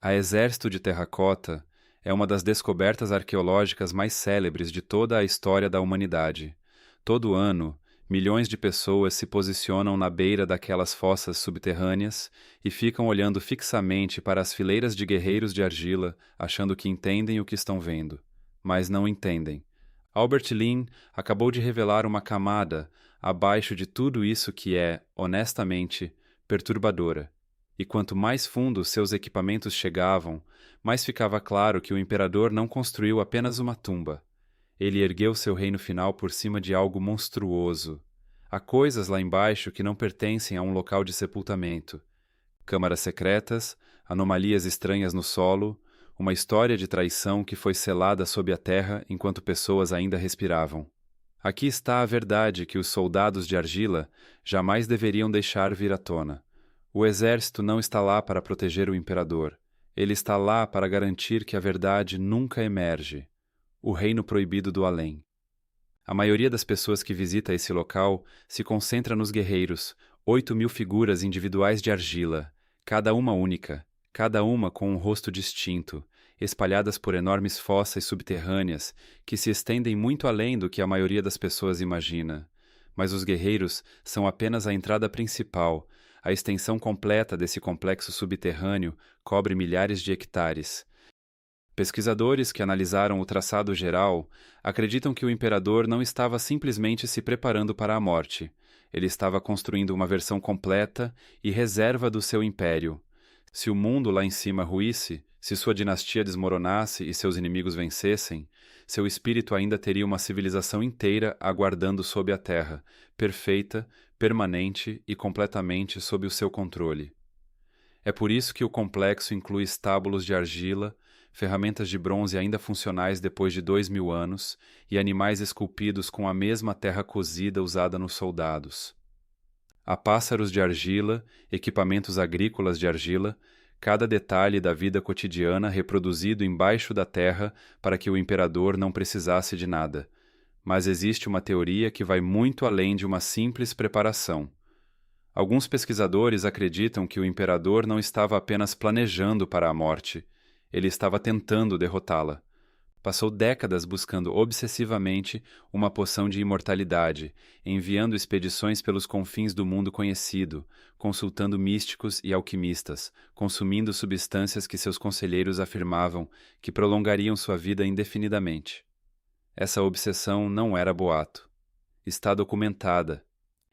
A Exército de Terracota é uma das descobertas arqueológicas mais célebres de toda a história da humanidade. Todo ano, milhões de pessoas se posicionam na beira daquelas fossas subterrâneas e ficam olhando fixamente para as fileiras de guerreiros de argila, achando que entendem o que estão vendo. Mas não entendem. Albert Lin acabou de revelar uma camada abaixo de tudo isso que é, honestamente, perturbadora. E quanto mais fundo seus equipamentos chegavam, mais ficava claro que o imperador não construiu apenas uma tumba. Ele ergueu seu reino final por cima de algo monstruoso. Há coisas lá embaixo que não pertencem a um local de sepultamento. Câmaras secretas, anomalias estranhas no solo, uma história de traição que foi selada sob a terra enquanto pessoas ainda respiravam. Aqui está a verdade que os soldados de argila jamais deveriam deixar vir à tona. O exército não está lá para proteger o imperador. Ele está lá para garantir que a verdade nunca emerge. O reino proibido do além. A maioria das pessoas que visita esse local se concentra nos guerreiros, 8.000 figuras individuais de argila, cada uma única, cada uma com um rosto distinto, espalhadas por enormes fossas subterrâneas que se estendem muito além do que a maioria das pessoas imagina. Mas os guerreiros são apenas a entrada principal. A extensão completa desse complexo subterrâneo cobre milhares de hectares. Pesquisadores que analisaram o traçado geral acreditam que o imperador não estava simplesmente se preparando para a morte. Ele estava construindo uma versão completa e reserva do seu império. Se o mundo lá em cima ruísse, se sua dinastia desmoronasse e seus inimigos vencessem, seu espírito ainda teria uma civilização inteira aguardando sob a terra, perfeita, permanente e completamente sob o seu controle. É por isso que o complexo inclui estábulos de argila, ferramentas de bronze ainda funcionais depois de 2.000 anos e animais esculpidos com a mesma terra cozida usada nos soldados. Há pássaros de argila, equipamentos agrícolas de argila, cada detalhe da vida cotidiana reproduzido embaixo da terra para que o imperador não precisasse de nada. Mas existe uma teoria que vai muito além de uma simples preparação. Alguns pesquisadores acreditam que o imperador não estava apenas planejando para a morte, ele estava tentando derrotá-la. Passou décadas buscando obsessivamente uma poção de imortalidade, enviando expedições pelos confins do mundo conhecido, consultando místicos e alquimistas, consumindo substâncias que seus conselheiros afirmavam que prolongariam sua vida indefinidamente. Essa obsessão não era boato. Está documentada.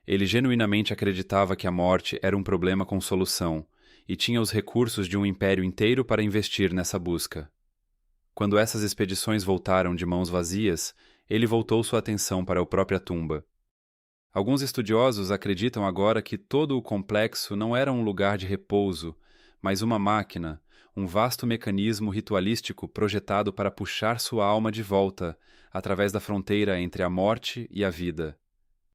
Ele genuinamente acreditava que a morte era um problema com solução, e tinha os recursos de um império inteiro para investir nessa busca. Quando essas expedições voltaram de mãos vazias, ele voltou sua atenção para a própria tumba. Alguns estudiosos acreditam agora que todo o complexo não era um lugar de repouso, mas uma máquina, um vasto mecanismo ritualístico projetado para puxar sua alma de volta, através da fronteira entre a morte e a vida.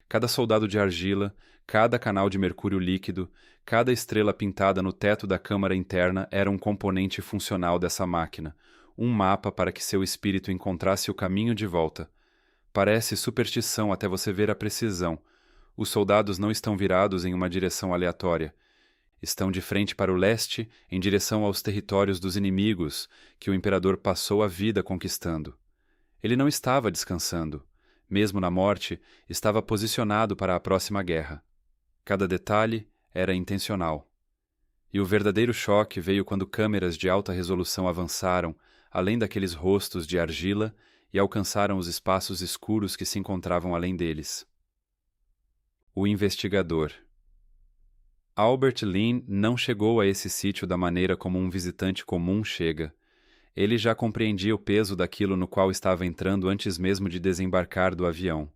Cada soldado de argila, cada canal de mercúrio líquido, cada estrela pintada no teto da câmara interna era um componente funcional dessa máquina, um mapa para que seu espírito encontrasse o caminho de volta. Parece superstição até você ver a precisão. Os soldados não estão virados em uma direção aleatória. Estão de frente para o leste, em direção aos territórios dos inimigos, que o imperador passou a vida conquistando. Ele não estava descansando. Mesmo na morte, estava posicionado para a próxima guerra. Cada detalhe era intencional. E o verdadeiro choque veio quando câmeras de alta resolução avançaram, além daqueles rostos de argila, e alcançaram os espaços escuros que se encontravam além deles. O investigador. Albert Lin não chegou a esse sítio da maneira como um visitante comum chega. Ele já compreendia o peso daquilo no qual estava entrando antes mesmo de desembarcar do avião.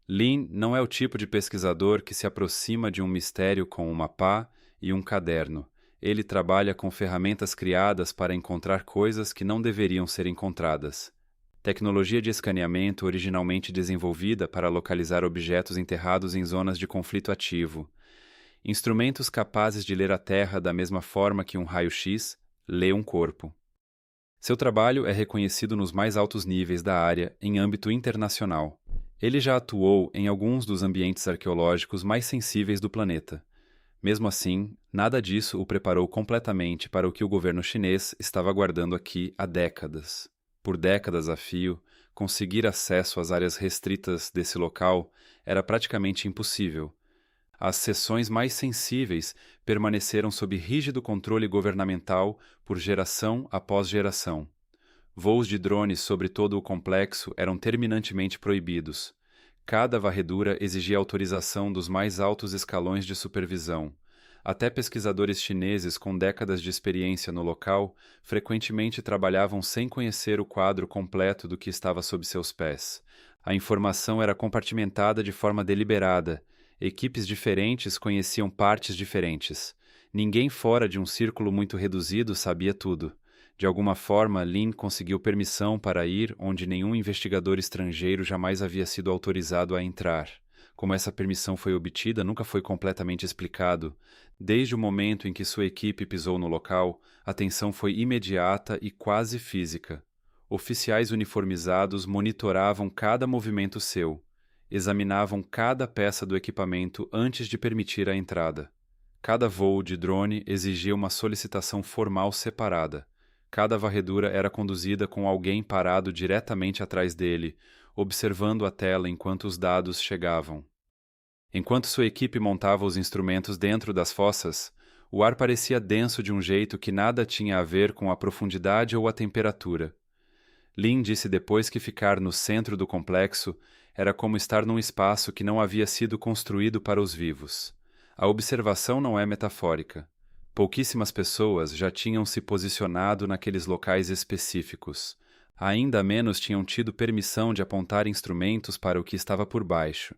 Lin não é o tipo de pesquisador que se aproxima de um mistério com uma pá e um caderno. Ele trabalha com ferramentas criadas para encontrar coisas que não deveriam ser encontradas. Tecnologia de escaneamento originalmente desenvolvida para localizar objetos enterrados em zonas de conflito ativo. Instrumentos capazes de ler a Terra da mesma forma que um raio-x lê um corpo. Seu trabalho é reconhecido nos mais altos níveis da área em âmbito internacional. Ele já atuou em alguns dos ambientes arqueológicos mais sensíveis do planeta. Mesmo assim, nada disso o preparou completamente para o que o governo chinês estava aguardando aqui há décadas. Por décadas a fio, conseguir acesso às áreas restritas desse local era praticamente impossível. As seções mais sensíveis permaneceram sob rígido controle governamental por geração após geração. Voos de drones sobre todo o complexo eram terminantemente proibidos. Cada varredura exigia autorização dos mais altos escalões de supervisão. Até pesquisadores chineses com décadas de experiência no local frequentemente trabalhavam sem conhecer o quadro completo do que estava sob seus pés. A informação era compartimentada de forma deliberada. Equipes diferentes conheciam partes diferentes. Ninguém fora de um círculo muito reduzido sabia tudo. De alguma forma, Lin conseguiu permissão para ir onde nenhum investigador estrangeiro jamais havia sido autorizado a entrar. Como essa permissão foi obtida, nunca foi completamente explicado. Desde o momento em que sua equipe pisou no local, a tensão foi imediata e quase física. Oficiais uniformizados monitoravam cada movimento seu. Examinavam cada peça do equipamento antes de permitir a entrada. Cada voo de drone exigia uma solicitação formal separada. Cada varredura era conduzida com alguém parado diretamente atrás dele, observando a tela enquanto os dados chegavam. Enquanto sua equipe montava os instrumentos dentro das fossas, o ar parecia denso de um jeito que nada tinha a ver com a profundidade ou a temperatura. Lin disse depois que ficar no centro do complexo era como estar num espaço que não havia sido construído para os vivos. A observação não é metafórica. Pouquíssimas pessoas já tinham se posicionado naqueles locais específicos. Ainda menos tinham tido permissão de apontar instrumentos para o que estava por baixo.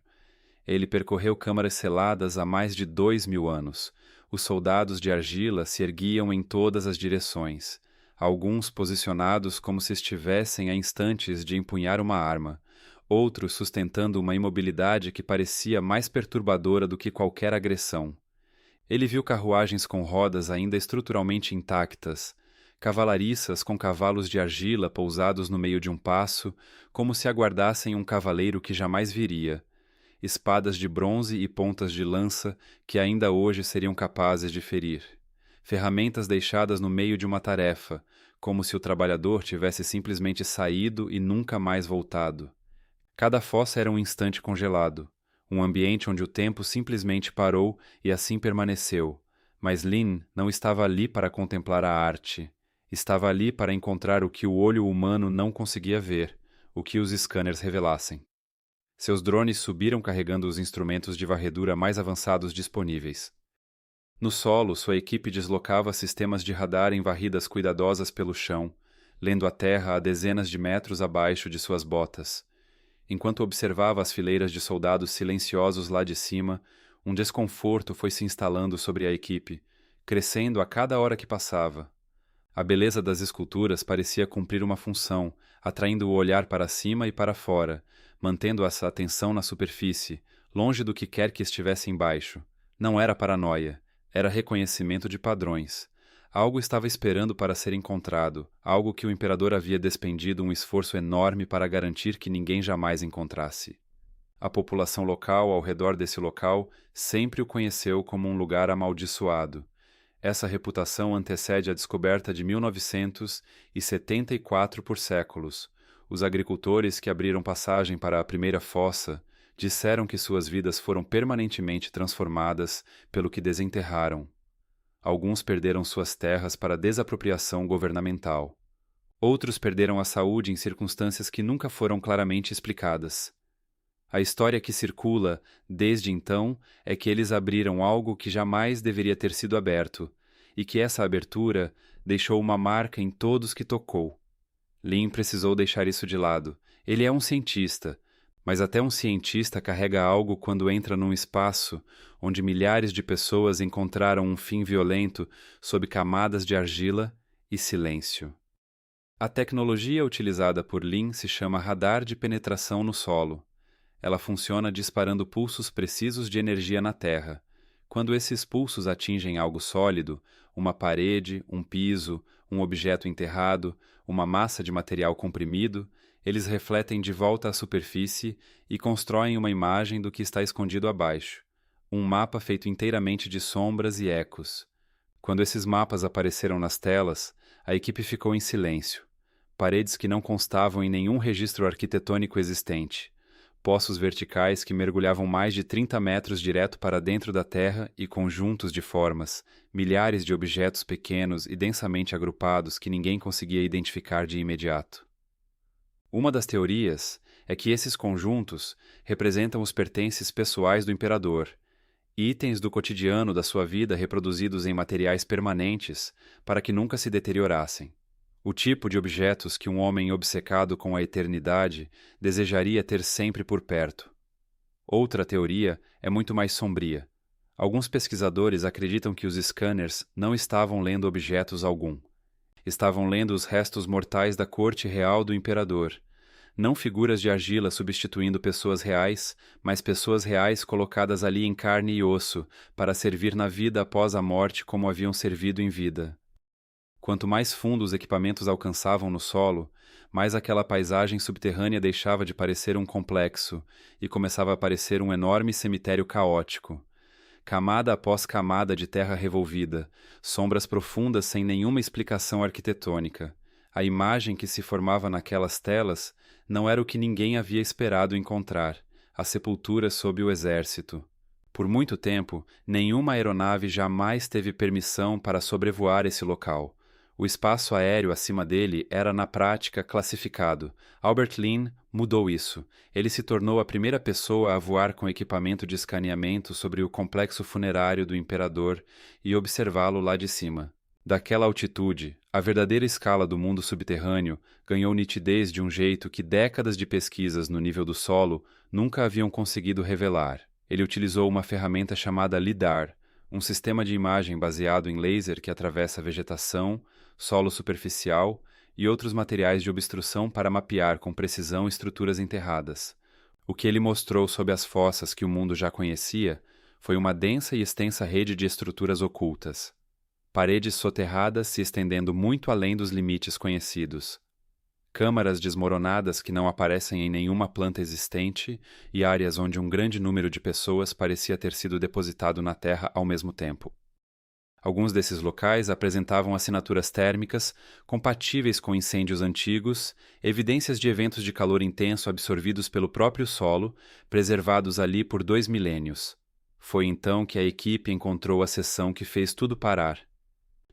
Ele percorreu câmaras seladas há mais de 2000 anos. Os soldados de argila se erguiam em todas as direções, alguns posicionados como se estivessem a instantes de empunhar uma arma, outros sustentando uma imobilidade que parecia mais perturbadora do que qualquer agressão. Ele viu carruagens com rodas ainda estruturalmente intactas, cavalariças com cavalos de argila pousados no meio de um passo, como se aguardassem um cavaleiro que jamais viria, espadas de bronze e pontas de lança que ainda hoje seriam capazes de ferir, ferramentas deixadas no meio de uma tarefa, como se o trabalhador tivesse simplesmente saído e nunca mais voltado. Cada fossa era um instante congelado, um ambiente onde o tempo simplesmente parou e assim permaneceu. Mas Lin não estava ali para contemplar a arte. Estava ali para encontrar o que o olho humano não conseguia ver, o que os scanners revelassem. Seus drones subiram carregando os instrumentos de varredura mais avançados disponíveis. No solo, sua equipe deslocava sistemas de radar em varridas cuidadosas pelo chão, lendo a terra a dezenas de metros abaixo de suas botas. Enquanto observava as fileiras de soldados silenciosos lá de cima, um desconforto foi se instalando sobre a equipe, crescendo a cada hora que passava. A beleza das esculturas parecia cumprir uma função, atraindo o olhar para cima e para fora, mantendo essa atenção na superfície, longe do que quer que estivesse embaixo. Não era paranoia, era reconhecimento de padrões. Algo estava esperando para ser encontrado, algo que o imperador havia despendido um esforço enorme para garantir que ninguém jamais encontrasse. A população local ao redor desse local sempre o conheceu como um lugar amaldiçoado. Essa reputação antecede a descoberta de 1974 por séculos. Os agricultores que abriram passagem para a primeira fossa disseram que suas vidas foram permanentemente transformadas pelo que desenterraram. Alguns perderam suas terras para desapropriação governamental. Outros perderam a saúde em circunstâncias que nunca foram claramente explicadas. A história que circula, desde então, é que eles abriram algo que jamais deveria ter sido aberto, e que essa abertura deixou uma marca em todos que tocou. Lin precisou deixar isso de lado. Ele é um cientista, mas até um cientista carrega algo quando entra num espaço onde milhares de pessoas encontraram um fim violento sob camadas de argila e silêncio. A tecnologia utilizada por Lin se chama radar de penetração no solo. Ela funciona disparando pulsos precisos de energia na Terra. Quando esses pulsos atingem algo sólido, uma parede, um piso, um objeto enterrado, uma massa de material comprimido, eles refletem de volta à superfície e constroem uma imagem do que está escondido abaixo. um mapa feito inteiramente de sombras e ecos. Quando esses mapas apareceram nas telas, a equipe ficou em silêncio. Paredes que não constavam em nenhum registro arquitetônico existente. Poços verticais que mergulhavam mais de 30 metros direto para dentro da terra e conjuntos de formas, milhares de objetos pequenos e densamente agrupados que ninguém conseguia identificar de imediato. Uma das teorias é que esses conjuntos representam os pertences pessoais do imperador, itens do cotidiano da sua vida reproduzidos em materiais permanentes para que nunca se deteriorassem. O tipo de objetos que um homem obcecado com a eternidade desejaria ter sempre por perto. Outra teoria é muito mais sombria. Alguns pesquisadores acreditam que os scanners não estavam lendo objetos algum. Estavam lendo os restos mortais da corte real do imperador. Não figuras de argila substituindo pessoas reais, mas pessoas reais colocadas ali em carne e osso, para servir na vida após a morte como haviam servido em vida. Quanto mais fundo os equipamentos alcançavam no solo, mais aquela paisagem subterrânea deixava de parecer um complexo e começava a parecer um enorme cemitério caótico. Camada após camada de terra revolvida, sombras profundas sem nenhuma explicação arquitetônica. A imagem que se formava naquelas telas não era o que ninguém havia esperado encontrar, a sepultura sob o exército. Por muito tempo, nenhuma aeronave jamais teve permissão para sobrevoar esse local. O espaço aéreo acima dele era, na prática, classificado. Albert Lin mudou isso. Ele se tornou a primeira pessoa a voar com equipamento de escaneamento sobre o complexo funerário do imperador e observá-lo lá de cima. Daquela altitude, a verdadeira escala do mundo subterrâneo ganhou nitidez de um jeito que décadas de pesquisas no nível do solo nunca haviam conseguido revelar. Ele utilizou uma ferramenta chamada LIDAR, um sistema de imagem baseado em laser que atravessa a vegetação, solo superficial e outros materiais de obstrução para mapear com precisão estruturas enterradas. O que ele mostrou sob as fossas que o mundo já conhecia foi uma densa e extensa rede de estruturas ocultas. Paredes soterradas se estendendo muito além dos limites conhecidos. Câmaras desmoronadas que não aparecem em nenhuma planta existente e áreas onde um grande número de pessoas parecia ter sido depositado na Terra ao mesmo tempo. Alguns desses locais apresentavam assinaturas térmicas compatíveis com incêndios antigos, evidências de eventos de calor intenso absorvidos pelo próprio solo, preservados ali por 2 milênios. Foi então que a equipe encontrou a seção que fez tudo parar.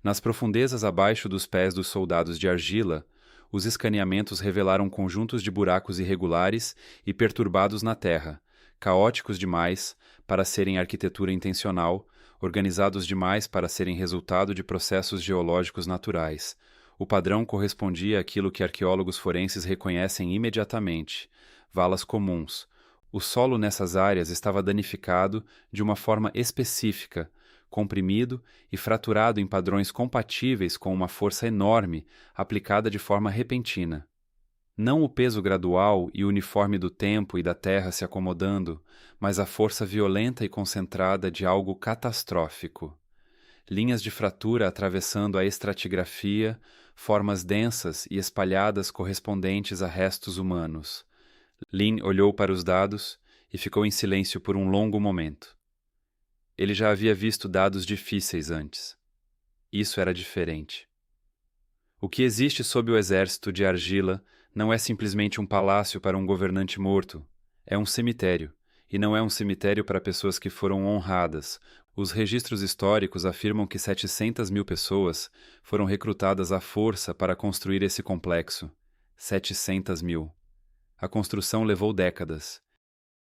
Nas profundezas abaixo dos pés dos soldados de argila, os escaneamentos revelaram conjuntos de buracos irregulares e perturbados na terra, caóticos demais para serem arquitetura intencional, organizados demais para serem resultado de processos geológicos naturais. O padrão correspondia àquilo que arqueólogos forenses reconhecem imediatamente: valas comuns. O solo nessas áreas estava danificado de uma forma específica, comprimido e fraturado em padrões compatíveis com uma força enorme aplicada de forma repentina. Não o peso gradual e uniforme do tempo e da terra se acomodando, mas a força violenta e concentrada de algo catastrófico. Linhas de fratura atravessando a estratigrafia, formas densas e espalhadas correspondentes a restos humanos. Lin olhou para os dados e ficou em silêncio por um longo momento. Ele já havia visto dados difíceis antes. Isso era diferente. O que existe sob o exército de argila não é simplesmente um palácio para um governante morto. É um cemitério. E não é um cemitério para pessoas que foram honradas. Os registros históricos afirmam que 700 mil pessoas foram recrutadas à força para construir esse complexo. 700 mil. A construção levou décadas.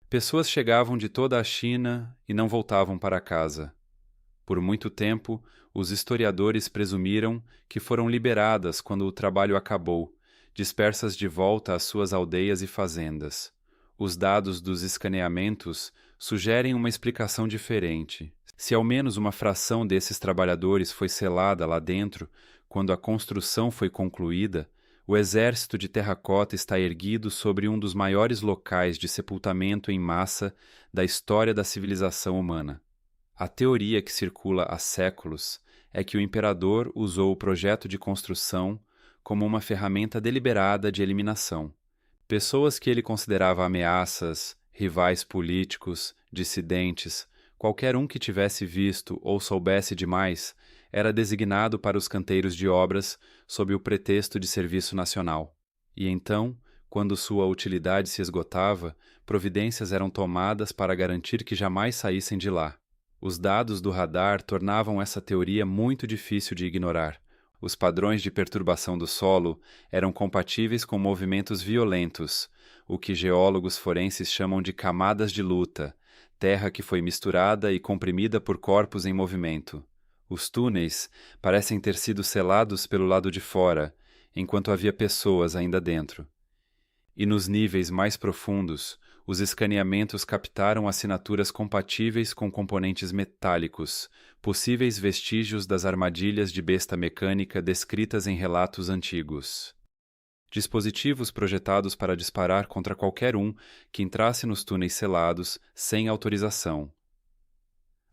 Pessoas chegavam de toda a China e não voltavam para casa. Por muito tempo, os historiadores presumiram que foram liberadas quando o trabalho acabou, dispersas de volta às suas aldeias e fazendas. Os dados dos escaneamentos sugerem uma explicação diferente. Se ao menos uma fração desses trabalhadores foi selada lá dentro, quando a construção foi concluída, o exército de terracota está erguido sobre um dos maiores locais de sepultamento em massa da história da civilização humana. A teoria que circula há séculos é que o imperador usou o projeto de construção como uma ferramenta deliberada de eliminação. Pessoas que ele considerava ameaças, rivais políticos, dissidentes, Qualquer um que tivesse visto ou soubesse demais era designado para os canteiros de obras sob o pretexto de serviço nacional. E então, quando sua utilidade se esgotava, providências eram tomadas para garantir que jamais saíssem de lá. Os dados do radar tornavam essa teoria muito difícil de ignorar. Os padrões de perturbação do solo eram compatíveis com movimentos violentos, o que geólogos forenses chamam de camadas de luta, terra que foi misturada e comprimida por corpos em movimento. Os túneis parecem ter sido selados pelo lado de fora, enquanto havia pessoas ainda dentro. E nos níveis mais profundos, os escaneamentos captaram assinaturas compatíveis com componentes metálicos, possíveis vestígios das armadilhas de besta mecânica descritas em relatos antigos. Dispositivos projetados para disparar contra qualquer um que entrasse nos túneis selados sem autorização.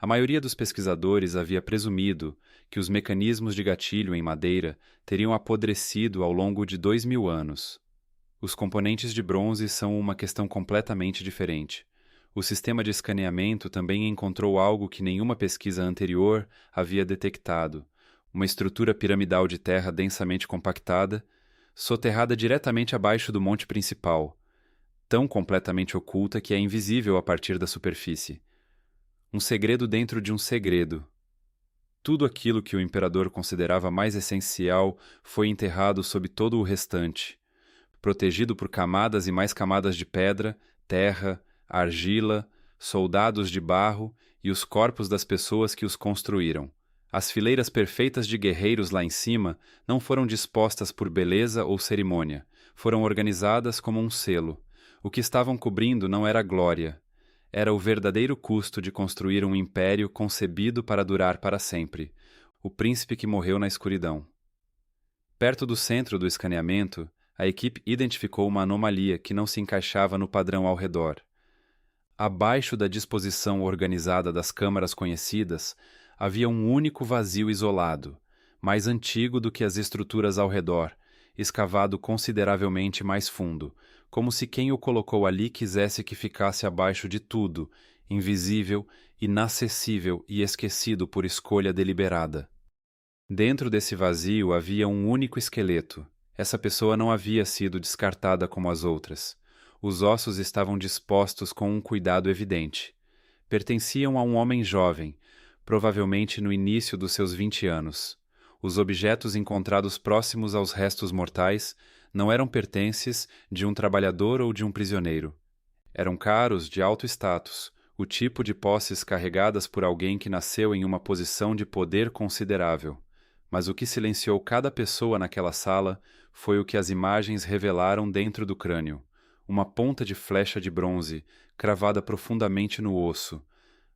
A maioria dos pesquisadores havia presumido que os mecanismos de gatilho em madeira teriam apodrecido ao longo de 2000 anos. Os componentes de bronze são uma questão completamente diferente. O sistema de escaneamento também encontrou algo que nenhuma pesquisa anterior havia detectado: uma estrutura piramidal de terra densamente compactada, soterrada diretamente abaixo do monte principal, tão completamente oculta que é invisível a partir da superfície. Um segredo dentro de um segredo. Tudo aquilo que o imperador considerava mais essencial foi enterrado sob todo o restante, protegido por camadas e mais camadas de pedra, terra, argila, soldados de barro e os corpos das pessoas que os construíram. As fileiras perfeitas de guerreiros lá em cima não foram dispostas por beleza ou cerimônia, foram organizadas como um selo. O que estavam cobrindo não era glória, era o verdadeiro custo de construir um império concebido para durar para sempre, o príncipe que morreu na escuridão. Perto do centro do escaneamento, a equipe identificou uma anomalia que não se encaixava no padrão ao redor. Abaixo da disposição organizada das câmaras conhecidas, havia um único vazio isolado, mais antigo do que as estruturas ao redor, escavado consideravelmente mais fundo, como se quem o colocou ali quisesse que ficasse abaixo de tudo, invisível, inacessível e esquecido por escolha deliberada. Dentro desse vazio havia um único esqueleto. Essa pessoa não havia sido descartada como as outras. Os ossos estavam dispostos com um cuidado evidente. Pertenciam a um homem jovem, provavelmente no início dos seus 20 anos. Os objetos encontrados próximos aos restos mortais não eram pertences de um trabalhador ou de um prisioneiro. Eram caros de alto status, o tipo de posses carregadas por alguém que nasceu em uma posição de poder considerável. Mas o que silenciou cada pessoa naquela sala foi o que as imagens revelaram dentro do crânio: uma ponta de flecha de bronze, cravada profundamente no osso.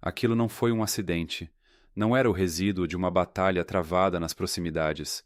Aquilo não foi um acidente. Não era o resíduo de uma batalha travada nas proximidades.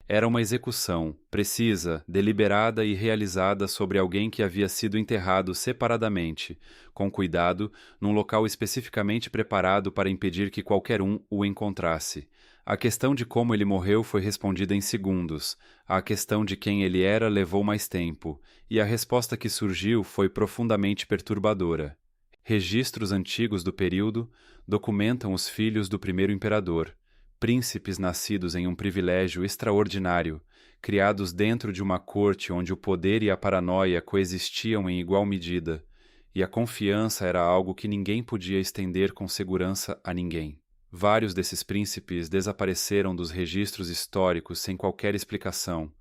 Era uma execução, precisa, deliberada e realizada sobre alguém que havia sido enterrado separadamente, com cuidado, num local especificamente preparado para impedir que qualquer um o encontrasse. A questão de como ele morreu foi respondida em segundos. A questão de quem ele era levou mais tempo, e a resposta que surgiu foi profundamente perturbadora. Registros antigos do período documentam os filhos do primeiro imperador, príncipes nascidos em um privilégio extraordinário, criados dentro de uma corte onde o poder e a paranoia coexistiam em igual medida, e a confiança era algo que ninguém podia estender com segurança a ninguém. Vários desses príncipes desapareceram dos registros históricos sem qualquer explicação.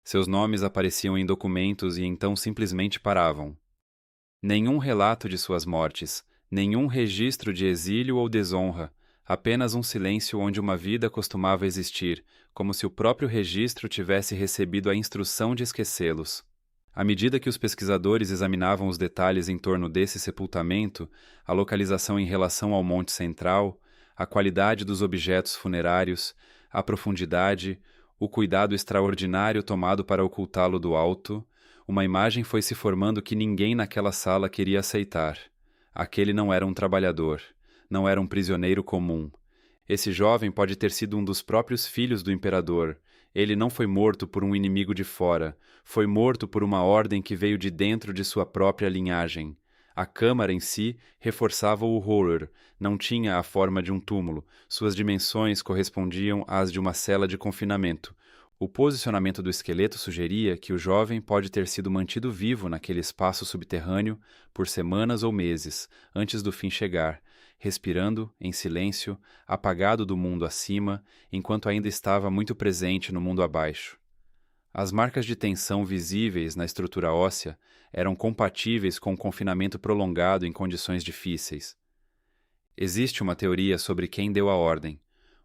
Seus nomes apareciam em documentos e então simplesmente paravam. Nenhum relato de suas mortes, nenhum registro de exílio ou desonra, apenas um silêncio onde uma vida costumava existir, como se o próprio registro tivesse recebido a instrução de esquecê-los. À medida que os pesquisadores examinavam os detalhes em torno desse sepultamento, a localização em relação ao Monte Central, a qualidade dos objetos funerários, a profundidade, o cuidado extraordinário tomado para ocultá-lo do alto, uma imagem foi se formando que ninguém naquela sala queria aceitar. Aquele não era um trabalhador, não era um prisioneiro comum. Esse jovem pode ter sido um dos próprios filhos do imperador. Ele não foi morto por um inimigo de fora, foi morto por uma ordem que veio de dentro de sua própria linhagem. A câmara em si reforçava o horror, não tinha a forma de um túmulo, suas dimensões correspondiam às de uma cela de confinamento. O posicionamento do esqueleto sugeria que o jovem pode ter sido mantido vivo naquele espaço subterrâneo por semanas ou meses, antes do fim chegar, respirando, em silêncio, apagado do mundo acima, enquanto ainda estava muito presente no mundo abaixo. As marcas de tensão visíveis na estrutura óssea eram compatíveis com o confinamento prolongado em condições difíceis. Existe uma teoria sobre quem deu a ordem.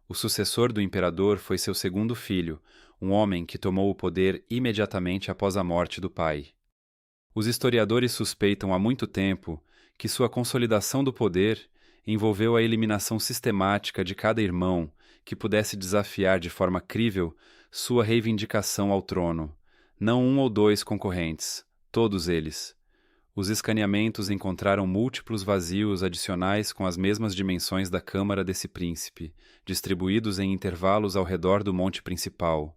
O sucessor do imperador foi seu segundo filho, um homem que tomou o poder imediatamente após a morte do pai. Os historiadores suspeitam há muito tempo que sua consolidação do poder envolveu a eliminação sistemática de cada irmão que pudesse desafiar de forma crível sua reivindicação ao trono. Não um ou dois concorrentes, todos eles. Os escaneamentos encontraram múltiplos vazios adicionais com as mesmas dimensões da câmara desse príncipe, distribuídos em intervalos ao redor do monte principal.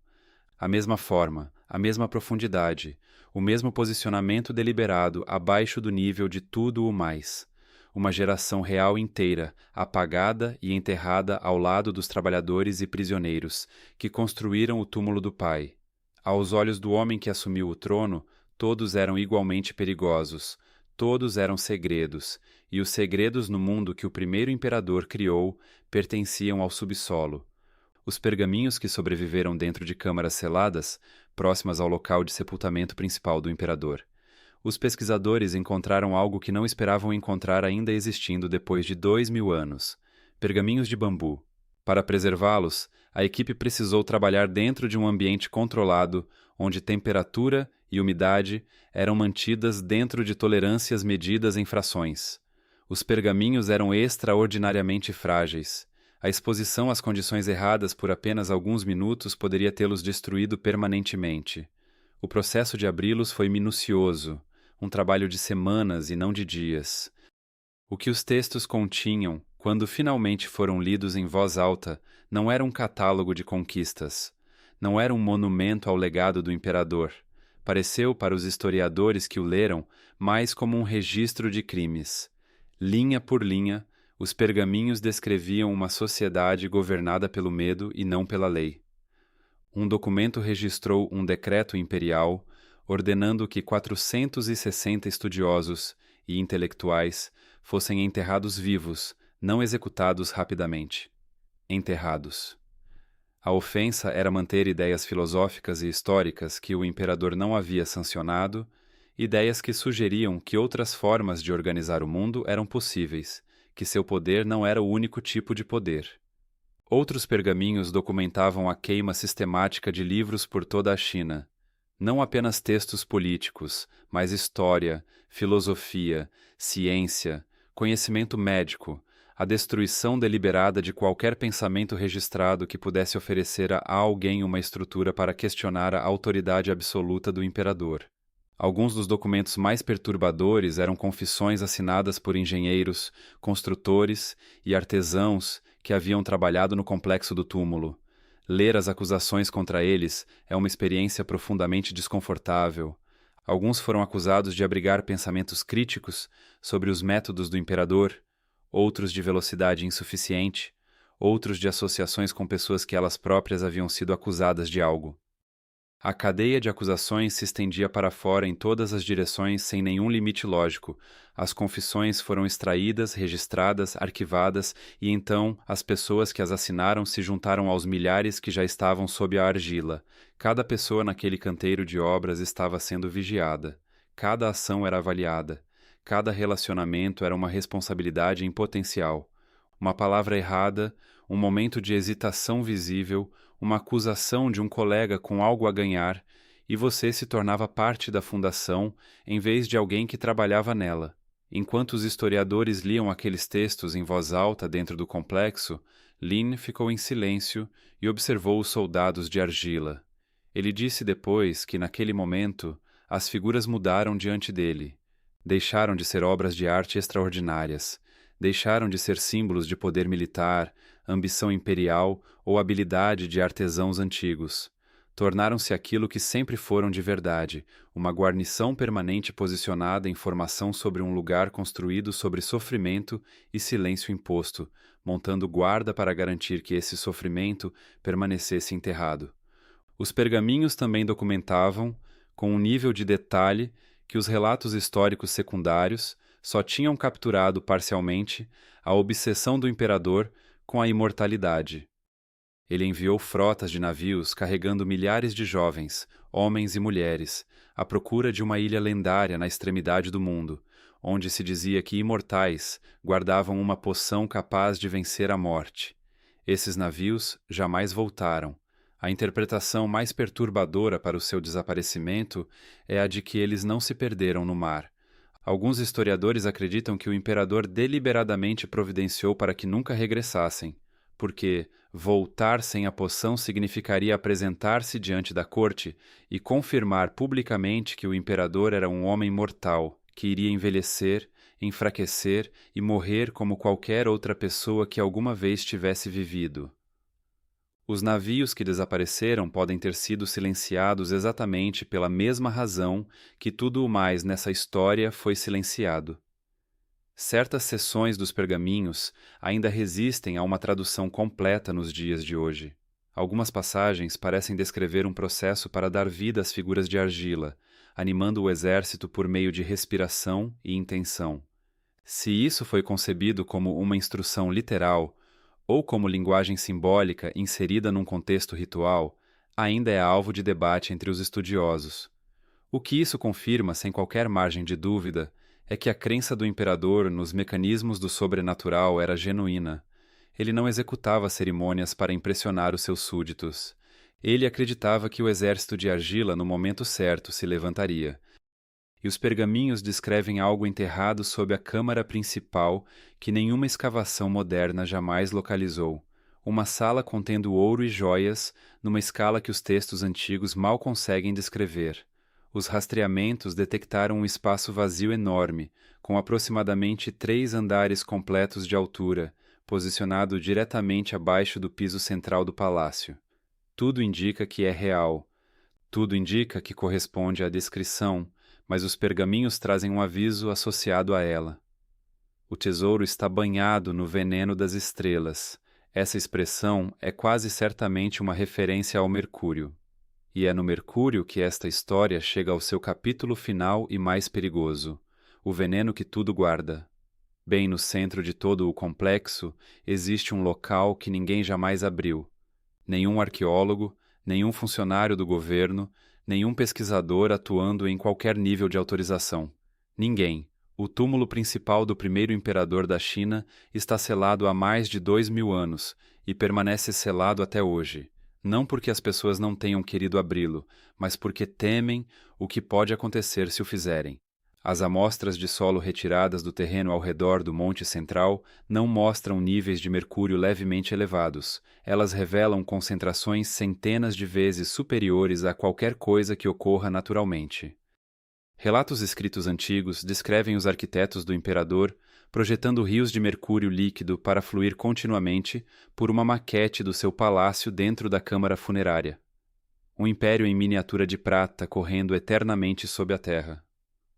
A mesma forma, a mesma profundidade, o mesmo posicionamento deliberado abaixo do nível de tudo o mais. Uma geração real inteira, apagada e enterrada ao lado dos trabalhadores e prisioneiros que construíram o túmulo do pai. Aos olhos do homem que assumiu o trono, todos eram igualmente perigosos, todos eram segredos, e os segredos no mundo que o primeiro imperador criou pertenciam ao subsolo. Os pergaminhos que sobreviveram dentro de câmaras seladas, próximas ao local de sepultamento principal do imperador. Os pesquisadores encontraram algo que não esperavam encontrar ainda existindo depois de 2000 anos: pergaminhos de bambu. Para preservá-los, a equipe precisou trabalhar dentro de um ambiente controlado, onde temperatura e umidade eram mantidas dentro de tolerâncias medidas em frações. Os pergaminhos eram extraordinariamente frágeis. A exposição às condições erradas por apenas alguns minutos poderia tê-los destruído permanentemente. O processo de abri-los foi minucioso, um trabalho de semanas e não de dias. O que os textos continham, quando finalmente foram lidos em voz alta, não era um catálogo de conquistas. Não era um monumento ao legado do imperador. Pareceu, para os historiadores que o leram, mais como um registro de crimes. Linha por linha, os pergaminhos descreviam uma sociedade governada pelo medo e não pela lei. Um documento registrou um decreto imperial ordenando que 460 estudiosos e intelectuais fossem enterrados vivos, não executados rapidamente. Enterrados. A ofensa era manter ideias filosóficas e históricas que o imperador não havia sancionado, ideias que sugeriam que outras formas de organizar o mundo eram possíveis, que seu poder não era o único tipo de poder. Outros pergaminhos documentavam a queima sistemática de livros por toda a China. Não apenas textos políticos, mas história, filosofia, ciência, conhecimento médico, a destruição deliberada de qualquer pensamento registrado que pudesse oferecer a alguém uma estrutura para questionar a autoridade absoluta do imperador. Alguns dos documentos mais perturbadores eram confissões assinadas por engenheiros, construtores e artesãos que haviam trabalhado no complexo do túmulo. Ler as acusações contra eles é uma experiência profundamente desconfortável. Alguns foram acusados de abrigar pensamentos críticos sobre os métodos do imperador, outros de velocidade insuficiente, outros de associações com pessoas que elas próprias haviam sido acusadas de algo. A cadeia de acusações se estendia para fora em todas as direções sem nenhum limite lógico. As confissões foram extraídas, registradas, arquivadas, e então as pessoas que as assinaram se juntaram aos milhares que já estavam sob a argila. Cada pessoa naquele canteiro de obras estava sendo vigiada. Cada ação era avaliada. Cada relacionamento era uma responsabilidade em potencial. Uma palavra errada, um momento de hesitação visível, uma acusação de um colega com algo a ganhar, e você se tornava parte da fundação em vez de alguém que trabalhava nela. Enquanto os historiadores liam aqueles textos em voz alta dentro do complexo, Lin ficou em silêncio e observou os soldados de argila. Ele disse depois que, naquele momento, as figuras mudaram diante dele. Deixaram de ser obras de arte extraordinárias. Deixaram de ser símbolos de poder militar, ambição imperial ou habilidade de artesãos antigos. Tornaram-se aquilo que sempre foram de verdade, uma guarnição permanente posicionada em formação sobre um lugar construído sobre sofrimento e silêncio imposto, montando guarda para garantir que esse sofrimento permanecesse enterrado. Os pergaminhos também documentavam, com um nível de detalhe que os relatos históricos secundários só tinham capturado parcialmente, a obsessão do imperador com a imortalidade. Ele enviou frotas de navios carregando milhares de jovens, homens e mulheres, à procura de uma ilha lendária na extremidade do mundo, onde se dizia que imortais guardavam uma poção capaz de vencer a morte. Esses navios jamais voltaram. A interpretação mais perturbadora para o seu desaparecimento é a de que eles não se perderam no mar. Alguns historiadores acreditam que o imperador deliberadamente providenciou para que nunca regressassem, porque voltar sem a poção significaria apresentar-se diante da corte e confirmar publicamente que o imperador era um homem mortal, que iria envelhecer, enfraquecer e morrer como qualquer outra pessoa que alguma vez tivesse vivido. Os navios que desapareceram podem ter sido silenciados exatamente pela mesma razão que tudo o mais nessa história foi silenciado. Certas seções dos pergaminhos ainda resistem a uma tradução completa nos dias de hoje. Algumas passagens parecem descrever um processo para dar vida às figuras de argila, animando o exército por meio de respiração e intenção. Se isso foi concebido como uma instrução literal, ou como linguagem simbólica inserida num contexto ritual, ainda é alvo de debate entre os estudiosos. O que isso confirma, sem qualquer margem de dúvida, é que a crença do imperador nos mecanismos do sobrenatural era genuína. Ele não executava cerimônias para impressionar os seus súditos. Ele acreditava que o exército de argila, no momento certo, se levantaria. E os pergaminhos descrevem algo enterrado sob a câmara principal que nenhuma escavação moderna jamais localizou. Uma sala contendo ouro e joias, numa escala que os textos antigos mal conseguem descrever. Os rastreamentos detectaram um espaço vazio enorme, com aproximadamente 3 andares completos de altura, posicionado diretamente abaixo do piso central do palácio. Tudo indica que é real. Tudo indica que corresponde à descrição, mas os pergaminhos trazem um aviso associado a ela. O tesouro está banhado no veneno das estrelas. Essa expressão é quase certamente uma referência ao Mercúrio. E é no Mercúrio que esta história chega ao seu capítulo final e mais perigoso, o veneno que tudo guarda. Bem no centro de todo o complexo existe um local que ninguém jamais abriu. Nenhum arqueólogo, nenhum funcionário do governo, nenhum pesquisador atuando em qualquer nível de autorização. Ninguém. O túmulo principal do primeiro imperador da China está selado há mais de 2000 anos e permanece selado até hoje. Não porque as pessoas não tenham querido abri-lo, mas porque temem o que pode acontecer se o fizerem. As amostras de solo retiradas do terreno ao redor do Monte Central não mostram níveis de mercúrio levemente elevados. Elas revelam concentrações centenas de vezes superiores a qualquer coisa que ocorra naturalmente. Relatos escritos antigos descrevem os arquitetos do imperador projetando rios de mercúrio líquido para fluir continuamente por uma maquete do seu palácio dentro da câmara funerária. Um império em miniatura de prata correndo eternamente sob a terra.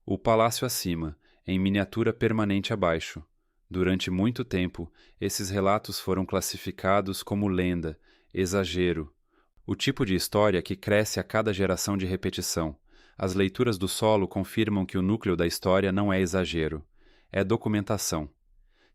O palácio acima, em miniatura permanente abaixo. Durante muito tempo, esses relatos foram classificados como lenda, exagero. O tipo de história que cresce a cada geração de repetição. As leituras do solo confirmam que o núcleo da história não é exagero. É documentação.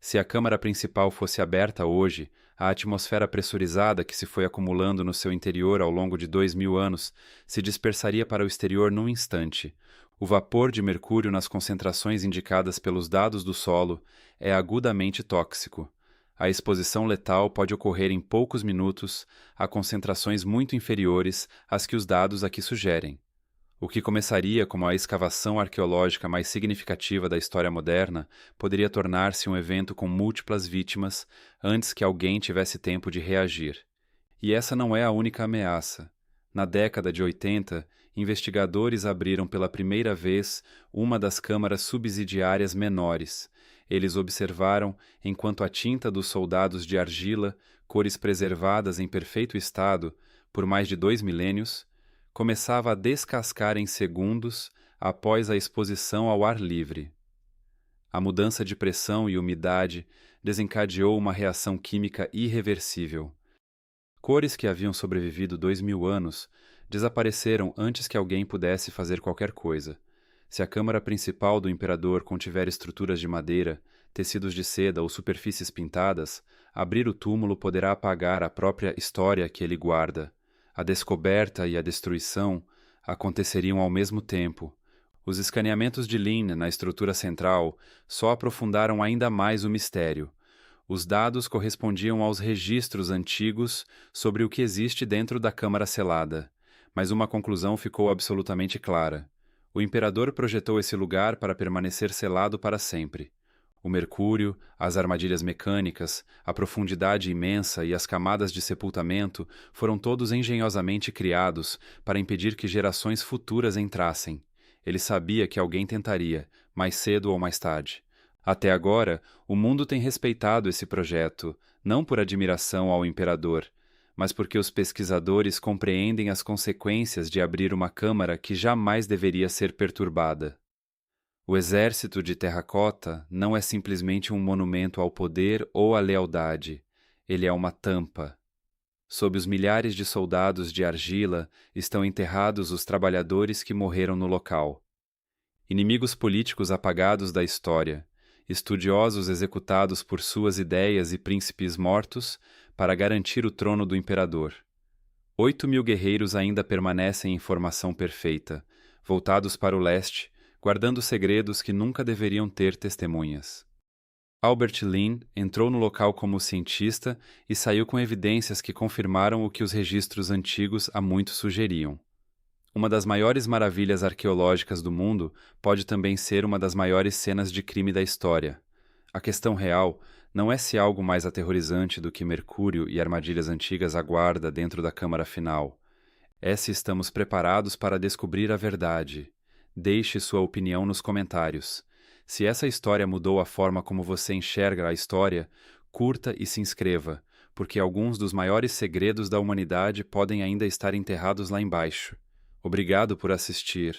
Se a câmara principal fosse aberta hoje, a atmosfera pressurizada que se foi acumulando no seu interior ao longo de 2000 anos se dispersaria para o exterior num instante. O vapor de mercúrio nas concentrações indicadas pelos dados do solo é agudamente tóxico. A exposição letal pode ocorrer em poucos minutos a concentrações muito inferiores às que os dados aqui sugerem. O que começaria como a escavação arqueológica mais significativa da história moderna poderia tornar-se um evento com múltiplas vítimas antes que alguém tivesse tempo de reagir. E essa não é a única ameaça. Na década de 80, investigadores abriram pela primeira vez uma das câmaras subsidiárias menores. Eles observaram, enquanto a tinta dos soldados de argila, cores preservadas em perfeito estado, por mais de 2 milênios, começava a descascar em segundos após a exposição ao ar livre. A mudança de pressão e umidade desencadeou uma reação química irreversível. Cores que haviam sobrevivido 2000 anos desapareceram antes que alguém pudesse fazer qualquer coisa. Se a câmara principal do imperador contiver estruturas de madeira, tecidos de seda ou superfícies pintadas, abrir o túmulo poderá apagar a própria história que ele guarda. A descoberta e a destruição aconteceriam ao mesmo tempo. Os escaneamentos de Lynn na estrutura central só aprofundaram ainda mais o mistério. Os dados correspondiam aos registros antigos sobre o que existe dentro da câmara selada, mas uma conclusão ficou absolutamente clara. O imperador projetou esse lugar para permanecer selado para sempre. O mercúrio, as armadilhas mecânicas, a profundidade imensa e as camadas de sepultamento foram todos engenhosamente criados para impedir que gerações futuras entrassem. Ele sabia que alguém tentaria, mais cedo ou mais tarde. Até agora, o mundo tem respeitado esse projeto, não por admiração ao imperador, mas porque os pesquisadores compreendem as consequências de abrir uma câmara que jamais deveria ser perturbada. O exército de terracota não é simplesmente um monumento ao poder ou à lealdade, ele é uma tampa. Sob os milhares de soldados de argila estão enterrados os trabalhadores que morreram no local. Inimigos políticos apagados da história, estudiosos executados por suas ideias e príncipes mortos para garantir o trono do imperador. 8.000 guerreiros ainda permanecem em formação perfeita, voltados para o leste, guardando segredos que nunca deveriam ter testemunhas. Albert Lynn entrou no local como cientista e saiu com evidências que confirmaram o que os registros antigos há muito sugeriam. Uma das maiores maravilhas arqueológicas do mundo pode também ser uma das maiores cenas de crime da história. A questão real não é se algo mais aterrorizante do que Mercúrio e armadilhas antigas aguarda dentro da câmara final. É se estamos preparados para descobrir a verdade. Deixe sua opinião nos comentários. Se essa história mudou a forma como você enxerga a história, curta e se inscreva, porque alguns dos maiores segredos da humanidade podem ainda estar enterrados lá embaixo. Obrigado por assistir.